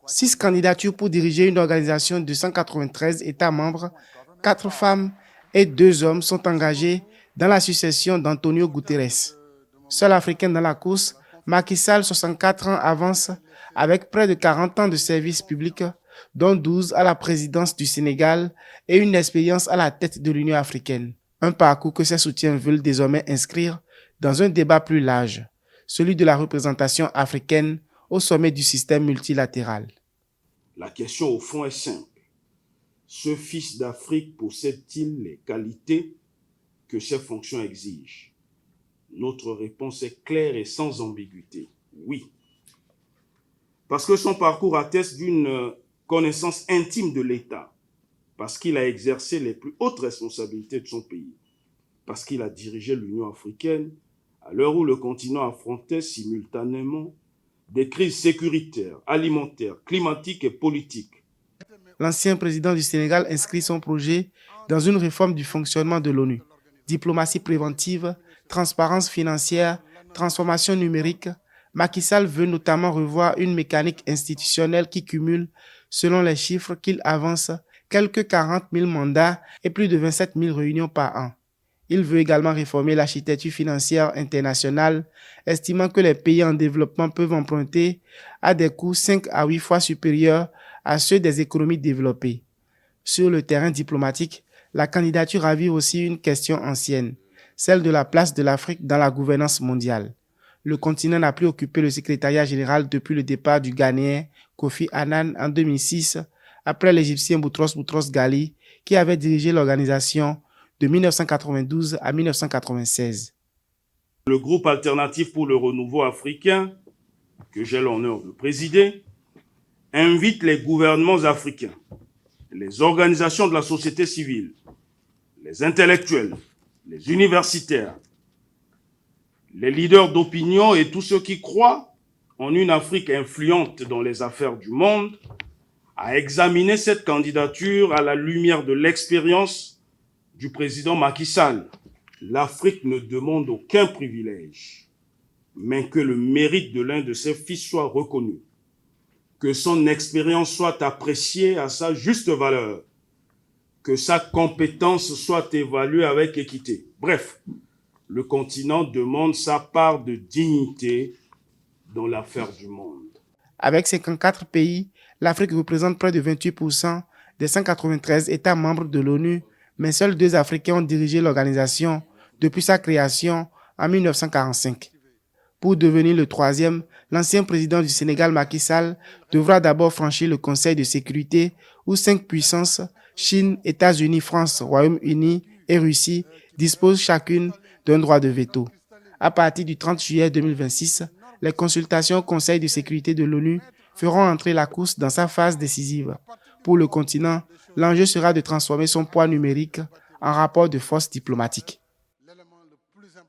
6 candidatures pour diriger une organisation de 193 États membres, 4 femmes et 2 hommes sont engagés dans la succession d'Antonio Guterres. Seul africain dans la course, Macky Sall, 64 ans, avance avec près de 40 ans de service public, dont 12 à la présidence du Sénégal et une expérience à la tête de l'Union africaine. Un parcours que ses soutiens veulent désormais inscrire dans un débat plus large, celui de la représentation africaine au sommet du système multilatéral. La question au fond est simple. Ce fils d'Afrique possède-t-il les qualités que ses fonctions exigent? Notre réponse est claire et sans ambiguïté. Oui. Parce que son parcours atteste d'une connaissance intime de l'État, parce qu'il a exercé les plus hautes responsabilités de son pays, parce qu'il a dirigé l'Union africaine à l'heure où le continent affrontait simultanément des crises sécuritaires, alimentaires, climatiques et politiques. L'ancien président du Sénégal inscrit son projet dans une réforme du fonctionnement de l'ONU. Diplomatie préventive, transparence financière, transformation numérique. Macky Sall veut notamment revoir une mécanique institutionnelle qui cumule, selon les chiffres qu'il avance, quelques 40 000 mandats et plus de 27 000 réunions par an. Il veut également réformer l'architecture financière internationale, estimant que les pays en développement peuvent emprunter à des coûts 5 à 8 fois supérieurs à ceux des économies développées. Sur le terrain diplomatique, la candidature ravive aussi une question ancienne, celle de la place de l'Afrique dans la gouvernance mondiale. Le continent n'a plus occupé le secrétariat général depuis le départ du Ghanéen Kofi Annan en 2006, après l'Égyptien Boutros Boutros-Ghali, qui avait dirigé l'organisation de 1992 à 1996. Le groupe alternatif pour le renouveau africain, que j'ai l'honneur de présider, invite les gouvernements africains, les organisations de la société civile, les intellectuels, les universitaires, les leaders d'opinion et tous ceux qui croient en une Afrique influente dans les affaires du monde à examiner cette candidature à la lumière de l'expérience du président Macky Sall. L'Afrique ne demande aucun privilège, mais que le mérite de l'un de ses fils soit reconnu, que son expérience soit appréciée à sa juste valeur, que sa compétence soit évaluée avec équité. Bref, le continent demande sa part de dignité dans l'affaire du monde. Avec 54 pays, l'Afrique représente près de 28% des 193 États membres de l'ONU, mais seuls 2 Africains ont dirigé l'organisation depuis sa création en 1945. Pour devenir le 3e, l'ancien président du Sénégal, Macky Sall, devra d'abord franchir le Conseil de sécurité où 5 puissances, Chine, États-Unis, France, Royaume-Uni et Russie, disposent chacune d'un droit de veto. À partir du 30 juillet 2026, les consultations au Conseil de sécurité de l'ONU feront entrer la course dans sa phase décisive. Pour le continent, l'enjeu sera de transformer son poids numérique en rapport de force diplomatique.